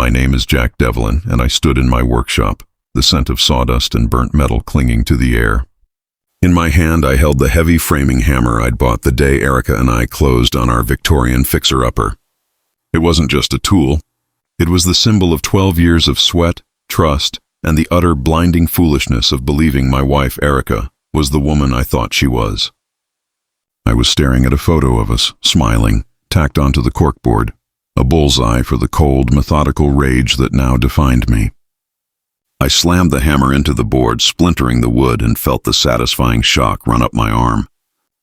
My name is Jack Develin, and I stood in my workshop, the scent of sawdust and burnt metal clinging to the air. In my hand, I held the heavy framing hammer I'd bought the day Erica and I closed on our Victorian fixer-upper. It wasn't just a tool. It was the symbol of 12 years of sweat, trust, and the utter blinding foolishness of believing my wife, Erica, was the woman I thought she was. I was staring at a photo of us, smiling, tacked onto the corkboard, a bullseye for the cold, methodical rage that now defined me. I slammed the hammer into the board, splintering the wood, and felt the satisfying shock run up my arm.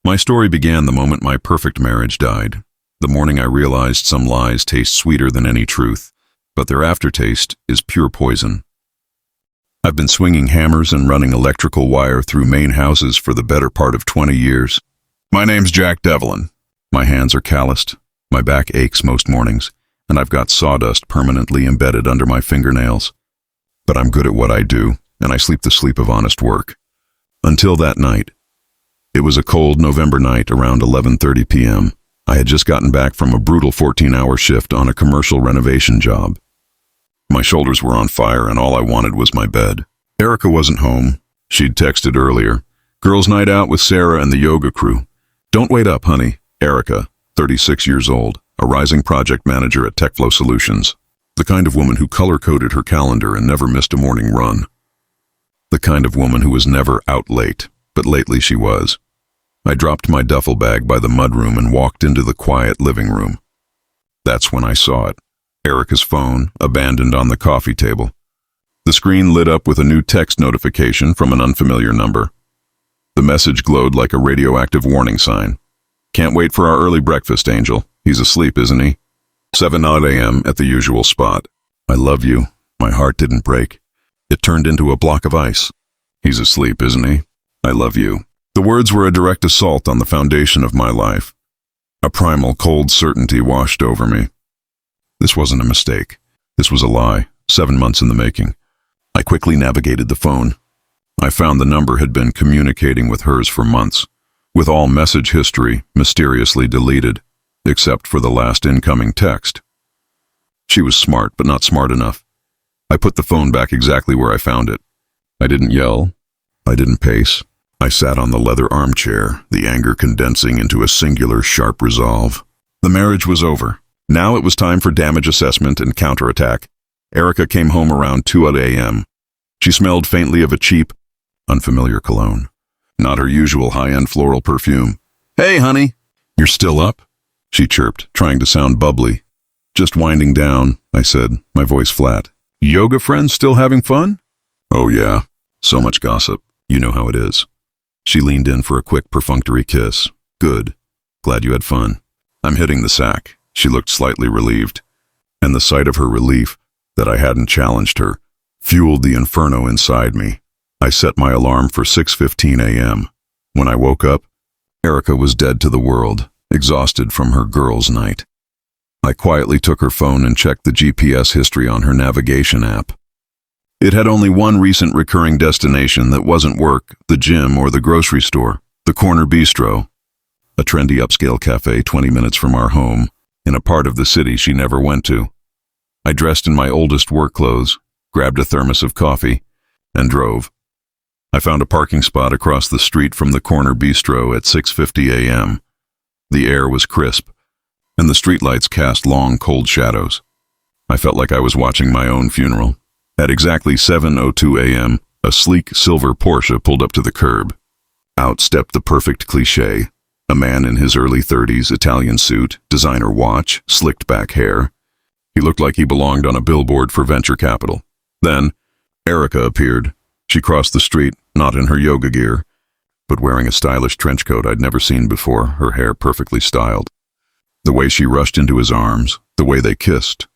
My story began the moment my perfect marriage died, the morning I realized some lies taste sweeter than any truth, but their aftertaste is pure poison. I've been swinging hammers and running electrical wire through main houses for the better part of 20 years. My name's Jack Develin. My hands are calloused, my back aches most mornings, and I've got sawdust permanently embedded under my fingernails. But I'm good at what I do, and I sleep the sleep of honest work. Until that night. It was a cold November night around 11:30 p.m. I had just gotten back from a brutal 14-hour shift on a commercial renovation job. My shoulders were on fire, and all I wanted was my bed. Erica wasn't home. She'd texted earlier. Girls' night out with Sarah and the yoga crew. Don't wait up, honey. Erica, 36 years old, a rising project manager at TechFlow Solutions. The kind of woman who color-coded her calendar and never missed a morning run. The kind of woman who was never out late, but lately she was. I dropped my duffel bag by the mudroom and walked into the quiet living room. That's when I saw it. Erica's phone, abandoned on the coffee table. The screen lit up with a new text notification from an unfamiliar number. The message glowed like a radioactive warning sign. Can't wait for our early breakfast, Angel. He's asleep, isn't he? 7:00 a.m. at the usual spot. I love you. My heart didn't break. It turned into a block of ice. He's asleep, isn't he? I love you. The words were a direct assault on the foundation of my life. A primal, cold certainty washed over me. This wasn't a mistake. This was a lie, 7 months in the making. I quickly navigated the phone. I found the number had been communicating with hers for months, with all message history mysteriously deleted, except for the last incoming text. She was smart, but not smart enough. I put the phone back exactly where I found it. I didn't yell. I didn't pace. I sat on the leather armchair, the anger condensing into a singular, sharp resolve. The marriage was over. Now it was time for damage assessment and counterattack. Erica came home around 2 a.m. She smelled faintly of a cheap, unfamiliar cologne. Not her usual high-end floral perfume. Hey, honey. You're still up? She chirped, trying to sound bubbly. Just winding down, I said, my voice flat. Yoga friends still having fun? Oh yeah. So much gossip. You know how it is. She leaned in for a quick perfunctory kiss. Good. Glad you had fun. I'm hitting the sack. She looked slightly relieved. And the sight of her relief, that I hadn't challenged her, fueled the inferno inside me. I set my alarm for 6:15 a.m. When I woke up, Erica was dead to the world, exhausted from her girls' night. I quietly took her phone and checked the GPS history on her navigation app. It had only one recent recurring destination that wasn't work, the gym, or the grocery store, the Corner Bistro, a trendy upscale cafe 20 minutes from our home, in a part of the city she never went to. I dressed in my oldest work clothes, grabbed a thermos of coffee, and drove. I found a parking spot across the street from the Corner Bistro at 6:50 a.m. The air was crisp, and the streetlights cast long, cold shadows. I felt like I was watching my own funeral. At exactly 7:02 a.m., a sleek silver Porsche pulled up to the curb. Out stepped the perfect cliché, a man in his early 30s, Italian suit, designer watch, slicked back hair. He looked like he belonged on a billboard for venture capital. Then, Erica appeared. She crossed the street, not in her yoga gear, but wearing a stylish trench coat I'd never seen before, her hair perfectly styled. The way she rushed into his arms, the way they kissed,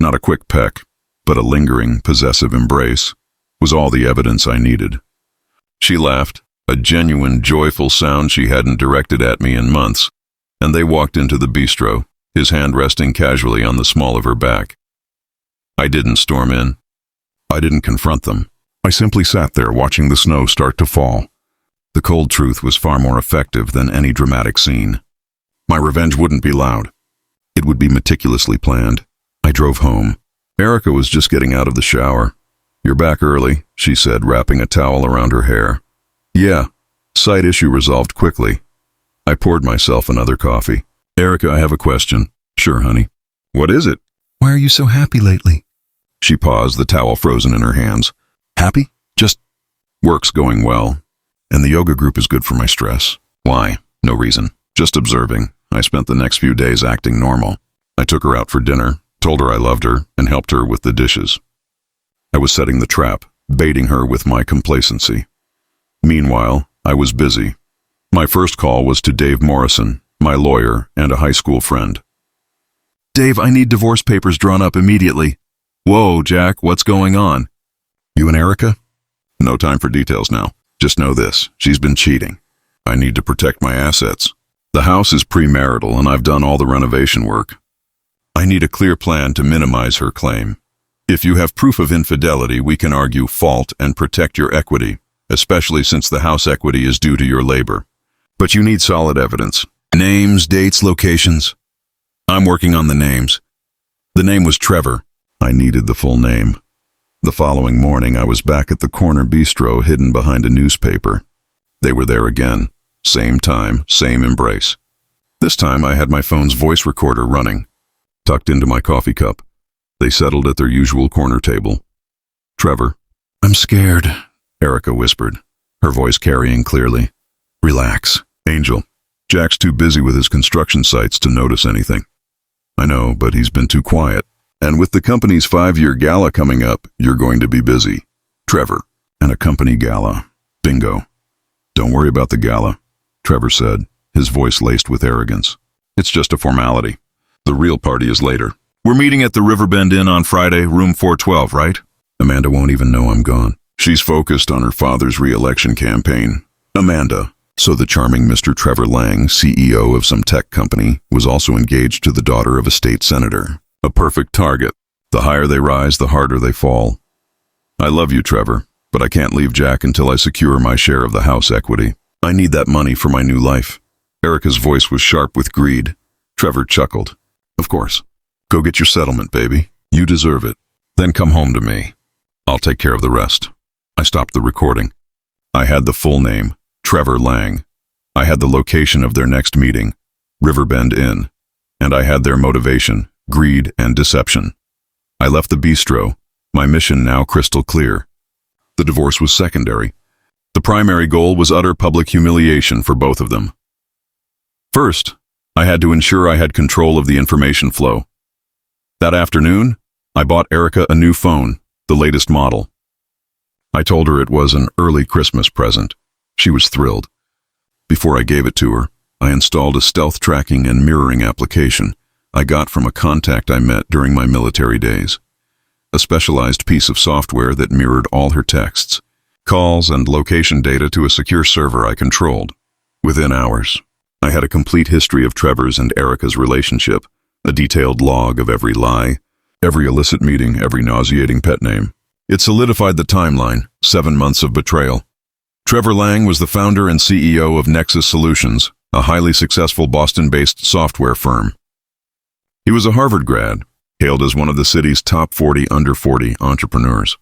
not a quick peck, but a lingering, possessive embrace, was all the evidence I needed. She laughed, a genuine, joyful sound she hadn't directed at me in months, and they walked into the bistro, his hand resting casually on the small of her back. I didn't storm in. I didn't confront them. I simply sat there watching the snow start to fall. The cold truth was far more effective than any dramatic scene. My revenge wouldn't be loud. It would be meticulously planned. I drove home. Erica was just getting out of the shower. "You're back early," she said, wrapping a towel around her hair. "Yeah." Side issue resolved quickly. I poured myself another coffee. "Erica, I have a question." "Sure, honey." "What is it?" "Why are you so happy lately?" She paused, the towel frozen in her hands. "Happy? Just work's going well. And the yoga group is good for my stress." "Why?" "No reason. Just observing. I spent the next few days acting normal. I took her out for dinner, told her I loved her, and helped her with the dishes. I was setting the trap, baiting her with my complacency. Meanwhile, I was busy. My first call was to Dave Morrison, my lawyer and a high school friend. "Dave, I need divorce papers drawn up immediately." "Whoa, Jack, what's going on?" "You and Erica?" "No time for details now. Just know this, she's been cheating. I need to protect my assets. The house is premarital and I've done all the renovation work. I need a clear plan to minimize her claim. If you have proof of infidelity, we can argue fault and protect your equity, especially since the house equity is due to your labor. But you need solid evidence. Names, dates, locations." "I'm working on the names." "The name was Trevor." I needed the full name. The following morning, I was back at the corner bistro hidden behind a newspaper. They were there again. Same time, same embrace. This time I had my phone's voice recorder running, tucked into my coffee cup. They settled at their usual corner table. "Trevor." "I'm scared," Erica whispered, her voice carrying clearly. "Relax, Angel. Jack's too busy with his construction sites to notice anything." "I know, but he's been too quiet. And with the company's 5-year gala coming up, you're going to be busy." "Trevor, and a company gala. Bingo." "Don't worry about the gala," Trevor said, his voice laced with arrogance. "It's just a formality. The real party is later. We're meeting at the Riverbend Inn on Friday, room 412, right?" "Amanda won't even know I'm gone. She's focused on her father's re-election campaign." "Amanda." So the charming Mr. Trevor Lang, CEO of some tech company, was also engaged to the daughter of a state senator. A perfect target. The higher they rise, the harder they fall. "I love you, Trevor, but I can't leave Jack until I secure my share of the house equity. I need that money for my new life." Erica's voice was sharp with greed. Trevor chuckled. "Of course. Go get your settlement, baby. You deserve it. Then come home to me. I'll take care of the rest." I stopped the recording. I had the full name, Trevor Lang. I had the location of their next meeting, Riverbend Inn. And I had their motivation, greed and deception. I left the bistro, my mission now crystal clear. The divorce was secondary. The primary goal was utter public humiliation for both of them. First, I had to ensure I had control of the information flow. That afternoon, I bought Erica a new phone, the latest model. I told her it was an early Christmas present. She was thrilled. Before I gave it to her, I installed a stealth tracking and mirroring application I got from a contact I met during my military days. A specialized piece of software that mirrored all her texts, calls, and location data to a secure server I controlled. Within hours, I had a complete history of Trevor's and Erica's relationship, a detailed log of every lie, every illicit meeting, every nauseating pet name. It solidified the timeline, 7 months of betrayal. Trevor Lang was the founder and CEO of Nexus Solutions, a highly successful Boston-based software firm. He was a Harvard grad, hailed as one of the city's top 40 under 40 entrepreneurs.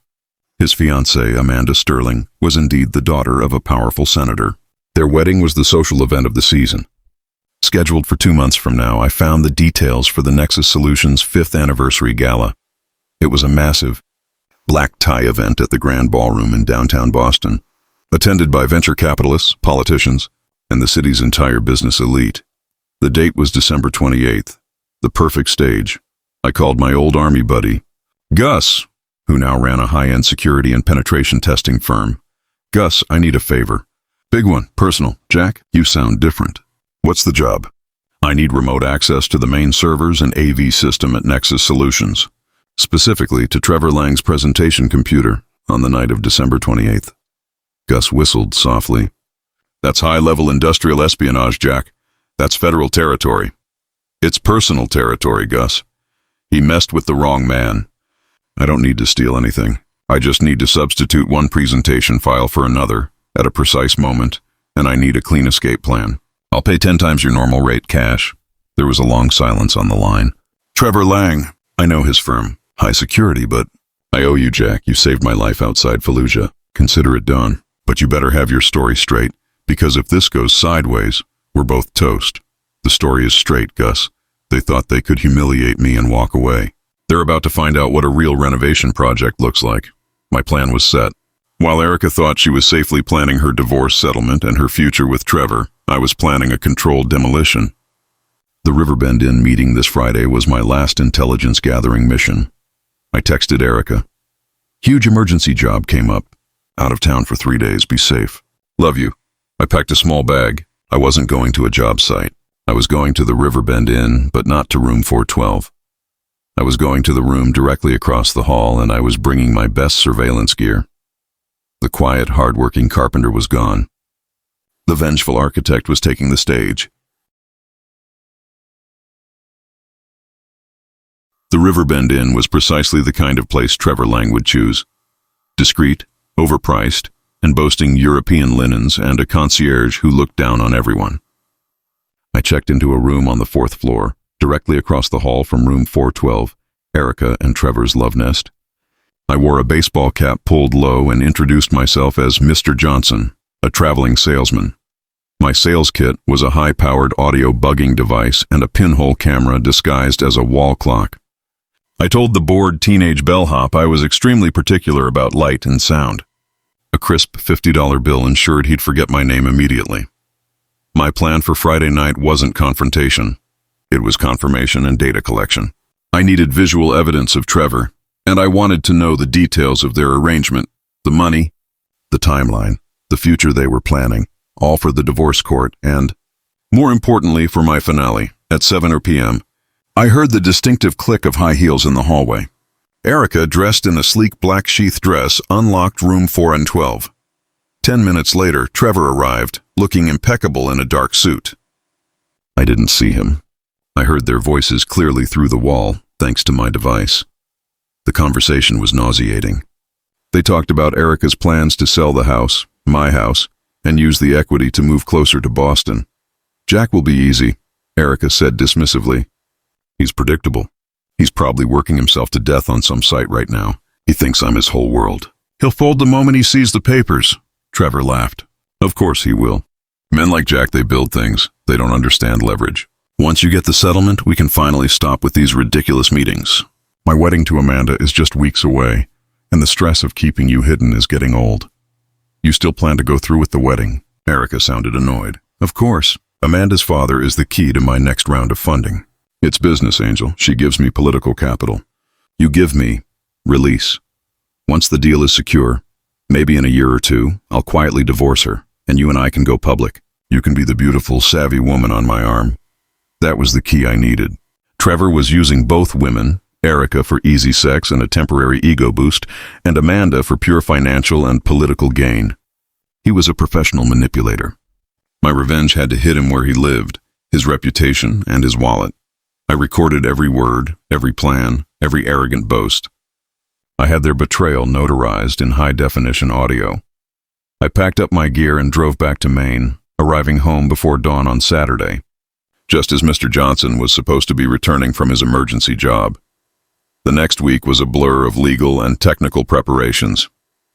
His fiancée, Amanda Sterling, was indeed the daughter of a powerful senator. Their wedding was the social event of the season. Scheduled for 2 months from now, I found the details for the Nexus Solutions 5th Anniversary Gala. It was a massive, black tie event at the Grand Ballroom in downtown Boston, attended by venture capitalists, politicians, and the city's entire business elite. The date was December 28th, the perfect stage. I called my old Army buddy, Gus, who now ran a high-end security and penetration testing firm. "Gus, I need a favor." "Big one, personal. Jack, you sound different." "What's the job?" "I need remote access to the main servers and AV system at Nexus Solutions, specifically to Trevor Lang's presentation computer on the night of December 28th. Gus whistled softly. "That's high-level industrial espionage, Jack. That's federal territory." "It's personal territory, Gus. He messed with the wrong man. I don't need to steal anything. I just need to substitute one presentation file for another at a precise moment, and I need a clean escape plan. I'll pay 10 times your normal rate cash." There was a long silence on the line. "Trevor Lang. I know his firm. High security, but I owe you, Jack. You saved my life outside Fallujah. Consider it done. But you better have your story straight, because if this goes sideways, we're both toast. The story is straight, Gus. They thought they could humiliate me and walk away. They're about to find out what a real renovation project looks like. My plan was set. While Erica thought she was safely planning her divorce settlement and her future with Trevor, I was planning a controlled demolition. The Riverbend Inn meeting this Friday was my last intelligence gathering mission. I texted Erica. Huge emergency job came up. Out of town for 3 days, be safe. Love you. I packed a small bag. I wasn't going to a job site. I was going to the Riverbend Inn, but not to room 412. I was going to the room directly across the hall, and I was bringing my best surveillance gear. The quiet, hard-working carpenter was gone. The vengeful architect was taking the stage. The Riverbend Inn was precisely the kind of place Trevor Lang would choose. Discreet, overpriced, and boasting European linens and a concierge who looked down on everyone. I checked into a room on the 4th floor, directly across the hall from room 412, Erica and Trevor's love nest. I wore a baseball cap pulled low and introduced myself as Mr. Johnson, a traveling salesman. My sales kit was a high-powered audio bugging device and a pinhole camera disguised as a wall clock. I told the bored teenage bellhop I was extremely particular about light and sound. A crisp $50 bill ensured he'd forget my name immediately. My plan for Friday night wasn't confrontation. It was confirmation and data collection. I needed visual evidence of Trevor, and I wanted to know the details of their arrangement, the money, the timeline, the future they were planning, all for the divorce court, and, more importantly for my finale, at 7 p.m., I heard the distinctive click of high heels in the hallway. Erica, dressed in a sleek black sheath dress, unlocked room 412. 10 minutes later, Trevor arrived, looking impeccable in a dark suit. I didn't see him. I heard their voices clearly through the wall, thanks to my device. The conversation was nauseating. They talked about Erica's plans to sell the house, my house, and use the equity to move closer to Boston. Jack will be easy, Erica said dismissively. He's predictable. He's probably working himself to death on some site right now. He thinks I'm his whole world. He'll fold the moment he sees the papers, Trevor laughed. Of course he will. Men like Jack, they build things. They don't understand leverage. Once you get the settlement, we can finally stop with these ridiculous meetings. My wedding to Amanda is just weeks away, and the stress of keeping you hidden is getting old. You still plan to go through with the wedding? Erica sounded annoyed. Of course. Amanda's father is the key to my next round of funding. It's business, Angel. She gives me political capital. You give me release. Once the deal is secure, maybe in a year or two, I'll quietly divorce her, and you and I can go public. You can be the beautiful, savvy woman on my arm. That was the key I needed. Trevor was using both women, Erica for easy sex and a temporary ego boost, and Amanda for pure financial and political gain. He was a professional manipulator. My revenge had to hit him where he lived, his reputation and his wallet. I recorded every word, every plan, every arrogant boast. I had their betrayal notarized in high-definition audio. I packed up my gear and drove back to Maine, arriving home before dawn on Saturday, just as Mr. Johnson was supposed to be returning from his emergency job. The next week was a blur of legal and technical preparations.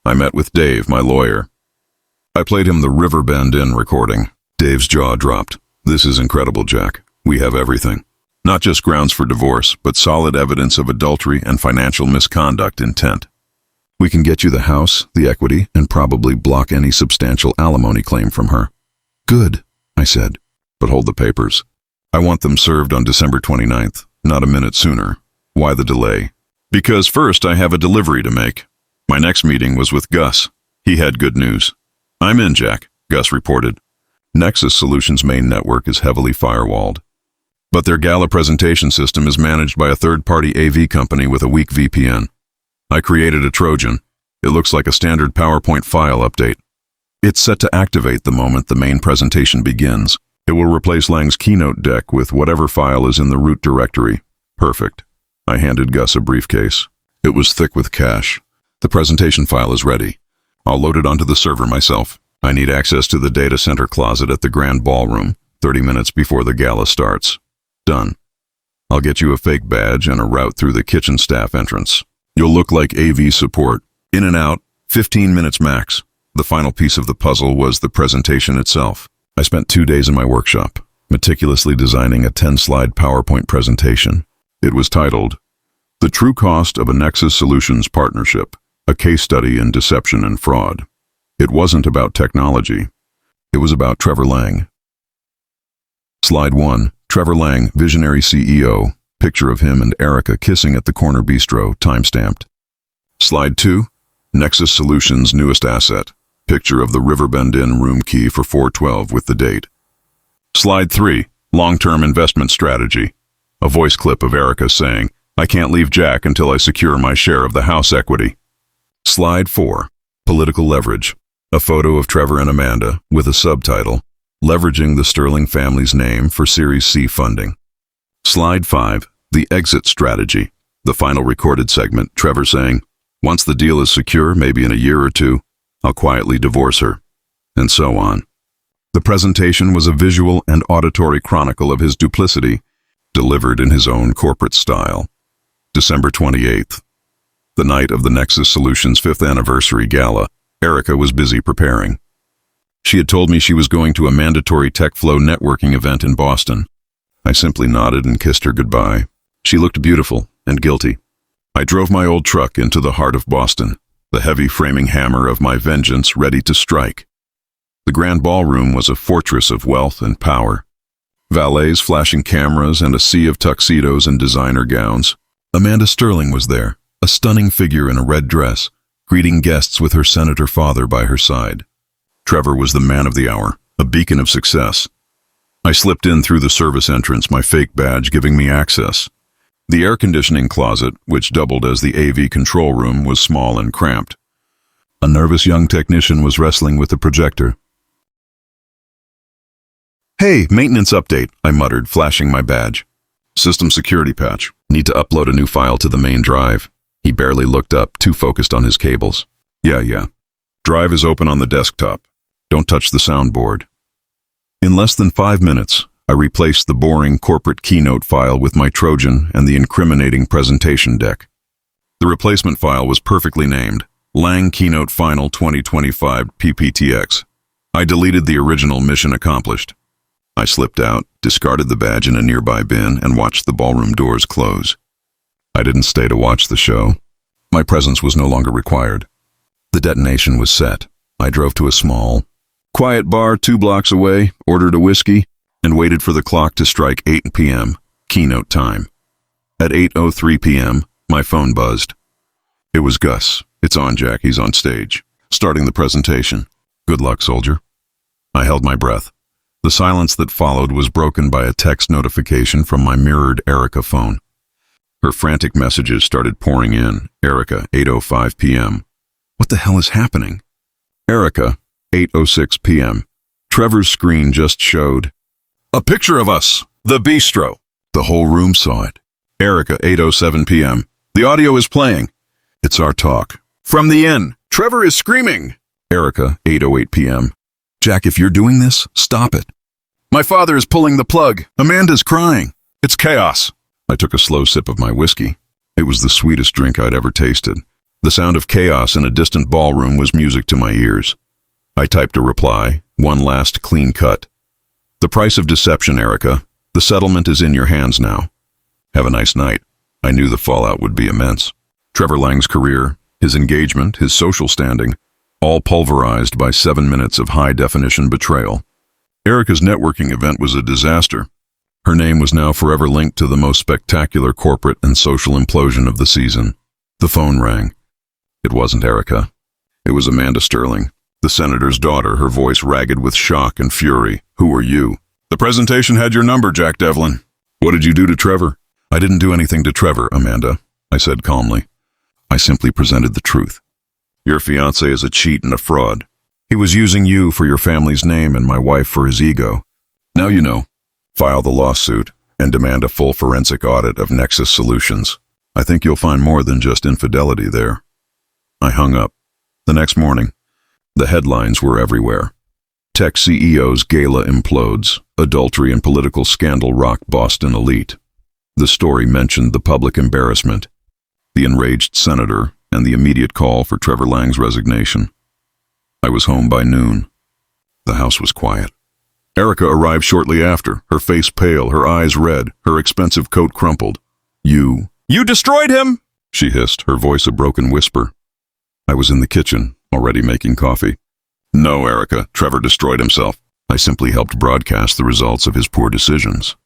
I met with Dave, my lawyer. I played him the Riverbend Inn recording. Dave's jaw dropped. This is incredible, Jack. We have everything. Not just grounds for divorce, but solid evidence of adultery and financial misconduct intent. We can get you the house, the equity, and probably block any substantial alimony claim from her. Good, I said, but hold the papers. I want them served on December 29th, not a minute sooner. Why the delay? Because first I have a delivery to make. My next meeting was with Gus. He had good news. I'm in, Jack, Gus reported. Nexus Solutions' main network is heavily firewalled. But their Gala presentation system is managed by a third-party AV company with a weak VPN. I created a Trojan. It looks like a standard PowerPoint file update. It's set to activate the moment the main presentation begins. It will replace Lang's keynote deck with whatever file is in the root directory. Perfect. I handed Gus a briefcase. It was thick with cash. The presentation file is ready. I'll load it onto the server myself. I need access to the data center closet at the Grand Ballroom, 30 minutes before the gala starts. Done. I'll get you a fake badge and a route through the kitchen staff entrance. You'll look like AV support. In and out, 15 minutes max. The final piece of the puzzle was the presentation itself. I spent 2 days in my workshop, meticulously designing a 10-slide PowerPoint presentation. It was titled, "The True Cost of a Nexus Solutions Partnership, a Case Study in Deception and Fraud." It wasn't about technology. It was about Trevor Lang. Slide 1, Trevor Lang, visionary CEO. Picture of him and Erica kissing at the corner bistro, time-stamped. Slide 2, Nexus Solutions' newest asset. Picture of the Riverbend Inn room key for 4/12 with the date. Slide 3, long-term investment strategy. A voice clip of Erica saying, "I can't leave Jack until I secure my share of the house equity." Slide 4, political leverage. A photo of Trevor and Amanda with a subtitle, "Leveraging the Sterling family's name for Series C funding." Slide 5, the exit strategy. The final recorded segment, Trevor saying, "Once the deal is secure, maybe in a year or two, I'll quietly divorce her," and so on. The presentation was a visual and auditory chronicle of his duplicity, delivered in his own corporate style. December 28th. The night of the Nexus Solutions' 5th Anniversary Gala, Erica was busy preparing. She had told me she was going to a mandatory TechFlow networking event in Boston. I simply nodded and kissed her goodbye. She looked beautiful and guilty. I drove my old truck into the heart of Boston, the heavy framing hammer of my vengeance ready to strike. The grand ballroom was a fortress of wealth and power. Valets, flashing cameras, and a sea of tuxedos and designer gowns. Amanda Sterling was there, a stunning figure in a red dress, greeting guests with her senator father by her side. Trevor was the man of the hour, a beacon of success. I slipped in through the service entrance, my fake badge giving me access. The air conditioning closet, which doubled as the AV control room, was small and cramped. A nervous young technician was wrestling with the projector. "Hey, maintenance update," I muttered, flashing my badge. "System security patch. Need to upload a new file to the main drive." He barely looked up, too focused on his cables. Yeah. Drive is open on the desktop. Don't touch the soundboard." In less than 5 minutes, I replaced the boring corporate keynote file with my Trojan and the incriminating presentation deck. The replacement file was perfectly named, Lang Keynote Final 2025 PPTX. I deleted the original, mission accomplished. I slipped out, discarded the badge in a nearby bin, and watched the ballroom doors close. I didn't stay to watch the show. My presence was no longer required. The detonation was set. I drove to a small, quiet bar 2 blocks away, ordered a whiskey, and waited for the clock to strike 8 p.m., keynote time. At 8:03 p.m., my phone buzzed. It was Gus. "It's on, Jack. He's on stage. Starting the presentation. Good luck, soldier." I held my breath. The silence that followed was broken by a text notification from my mirrored Erica phone. Her frantic messages started pouring in. Erica, 8:05 p.m. What the hell is happening? Erica, 8:06 p.m. Trevor's screen just showed a picture of us, the bistro. The whole room saw it. Erica, 8:07 p.m. The audio is playing. It's our talk. From the inn. Trevor is screaming. Erica, 8:08 p.m. Jack, if you're doing this, stop it. My father is pulling the plug. Amanda's crying. It's chaos. I took a slow sip of my whiskey. It was the sweetest drink I'd ever tasted. The sound of chaos in a distant ballroom was music to my ears. I typed a reply, one last clean cut. The price of deception, Erica. The settlement is in your hands now. Have a nice night. I knew the fallout would be immense. Trevor Lang's career, his engagement, his social standing, all pulverized by 7 minutes of high-definition betrayal. Erica's networking event was a disaster. Her name was now forever linked to the most spectacular corporate and social implosion of the season. The phone rang. It wasn't Erica. It was Amanda Sterling, the senator's daughter, her voice ragged with shock and fury. "Who are you?" "The presentation had your number, Jack Develin." "What did you do to Trevor?" "I didn't do anything to Trevor, Amanda," I said calmly. "I simply presented the truth. Your fiancé is a cheat and a fraud. He was using you for your family's name and my wife for his ego. Now you know. File the lawsuit and demand a full forensic audit of Nexus Solutions. I think you'll find more than just infidelity there." I hung up. The next morning, the headlines were everywhere. Tech CEO's gala implodes. Adultery and political scandal rock Boston elite. The story mentioned the public embarrassment, the enraged senator, and the immediate call for Trevor Lang's resignation. I was home by noon. The house was quiet. Erica arrived shortly after, her face pale, her eyes red, her expensive coat crumpled. You destroyed him!" she hissed, her voice a broken whisper. I was in the kitchen, already making coffee. "No, Erica, Trevor destroyed himself. I simply helped broadcast the results of his poor decisions."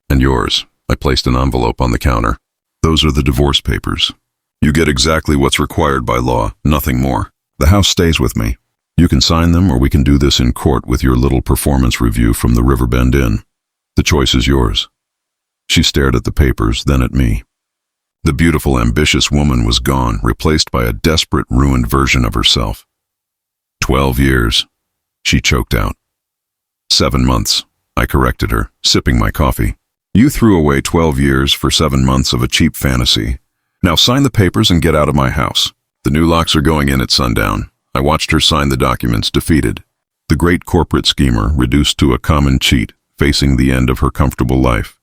"And yours?" I placed an envelope on the counter. "Those are the divorce papers. You get exactly what's required by law, nothing more. The house stays with me. You can sign them, or we can do this in court with your little performance review from the Riverbend Inn. The choice is yours." She stared at the papers, then at me. The beautiful, ambitious woman was gone, replaced by a desperate, ruined version of herself. 12 years, she choked out. 7 months, I corrected her, sipping my coffee. You threw away 12 years for 7 months of a cheap fantasy. Now sign the papers and get out of my house. The new locks are going in at sundown. I watched her sign the documents, defeated. The great corporate schemer reduced to a common cheat, facing the end of her comfortable life.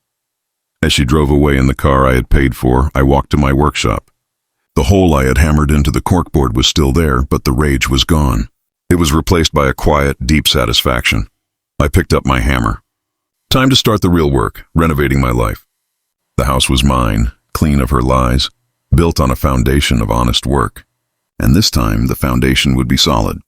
As she drove away in the car I had paid for, I walked to my workshop. The hole I had hammered into the corkboard was still there, but the rage was gone. It was replaced by a quiet, deep satisfaction. I picked up my hammer. Time to start the real work, renovating my life. The house was mine, clean of her lies, built on a foundation of honest work. And this time, the foundation would be solid.